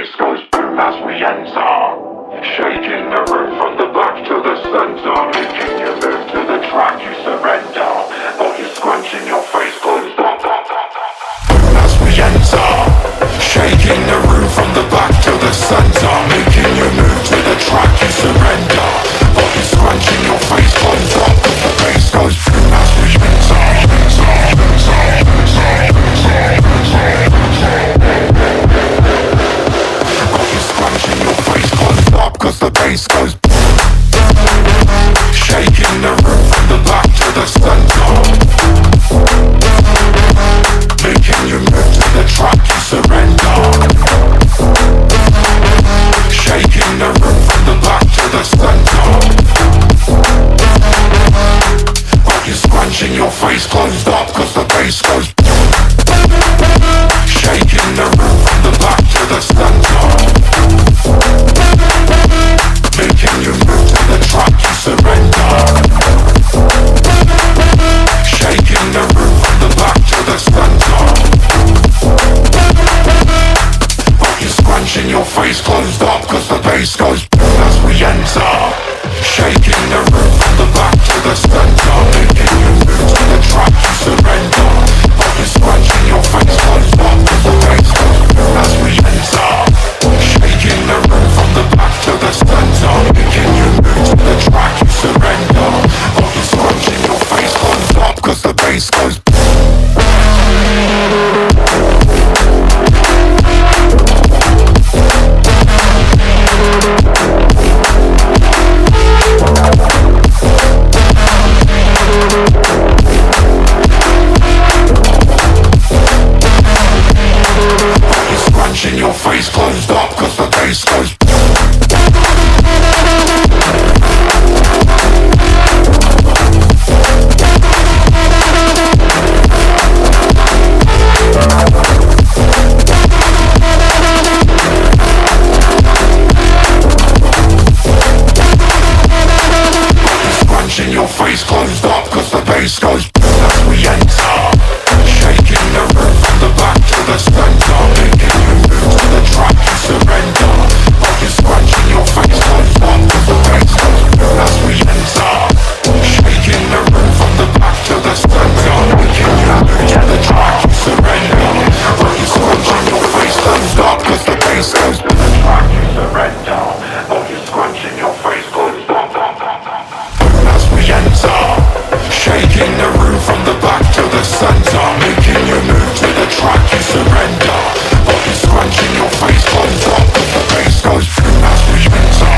bass goes boom as we enter. Shaking the room from the back to the center, making you move to the track, you surrender. Body scrunching, your face closed up. Boom as we enter. Shaking the room from the back to the center, making you move to the track, you surrender. Body scrunching, your face closed up. The bass goes boom as we enter. Body scrunching, your face closed up, cause the bass goes. Shaking the room from the back to the center, making you move to the track, you surrender. Shaking the room from the back to the center, body scrunching, your face closed up, cause the bass goes. Shaking the room from the back to the center, making you move to the track, you surrender. Shaking the room from the back to the center, body scrunching, your face closed up, cause the bass goes as we enter. Shaking the room from the back to the center, making you move to the track, you surrender. Body scrunching, your face closed up, cause the bass goes as we enter. Shaking the room from the back to the center, making you move to the track, you surrender. Body scrunching, your face closed up, cause the bass goes. Your face closed up, cause the bass goes. Scrunching, your face closed up, cause the bass goes as we enter. Shaking the room from the back to the center, making you move to the track, you surrender. Body scrunching, your face closed up, cause the bass goes as we enter. Shaking the room from the back to the center, making you move to the track, you surrender. Body scrunching, your face closed up, cause the bass goes to the track, you surrender. Body scrunching, your face closed up. As we enter, shaking the room from the back to the center, making you move to the track, you surrender. Body scrunching, your face closed up, cause the bass goes boom as we enter.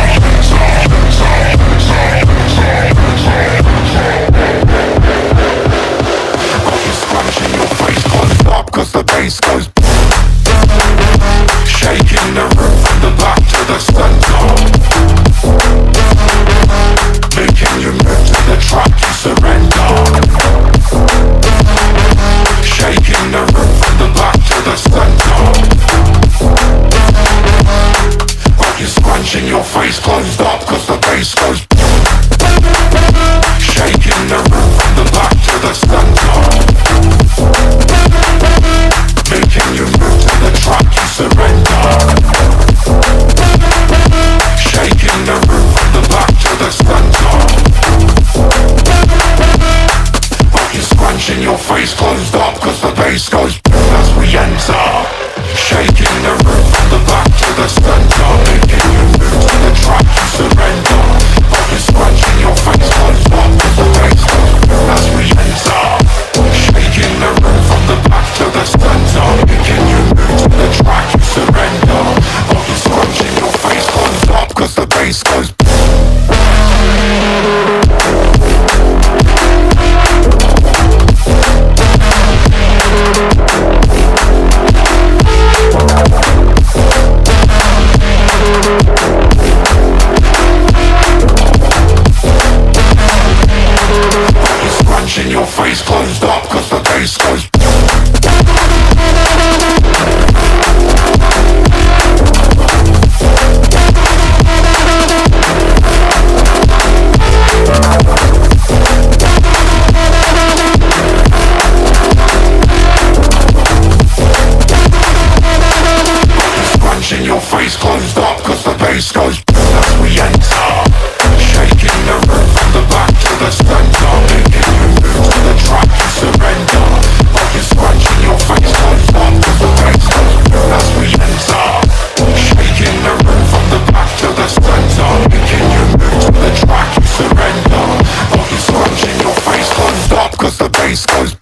Body scrunching, your face closed up, cause the bass goes. Shaking the room from the back to the center, making you move to the track, you surrender. Shaking the room from the back to the center, body scrunching, your face closed up, cause the bass goes. Shaking the room from the back to the center, making you move to the track, you surrender. Shaking the room from the back to the center, body scrunching, your face closed up, cause the bass goes as we enter. Shaking the room from the back to the center, making you move to the track, you surrender. your face closed up, cause the bass goes as we enter. Shaking the roof from the back to the center, making you move to the track and surrender. Like you're scratching your face closed up, cause the bass goes as we enter. Shaking the roof from the back to the center, making you move to the track and surrender. Like you're scratching your face closed up, cause the bass goes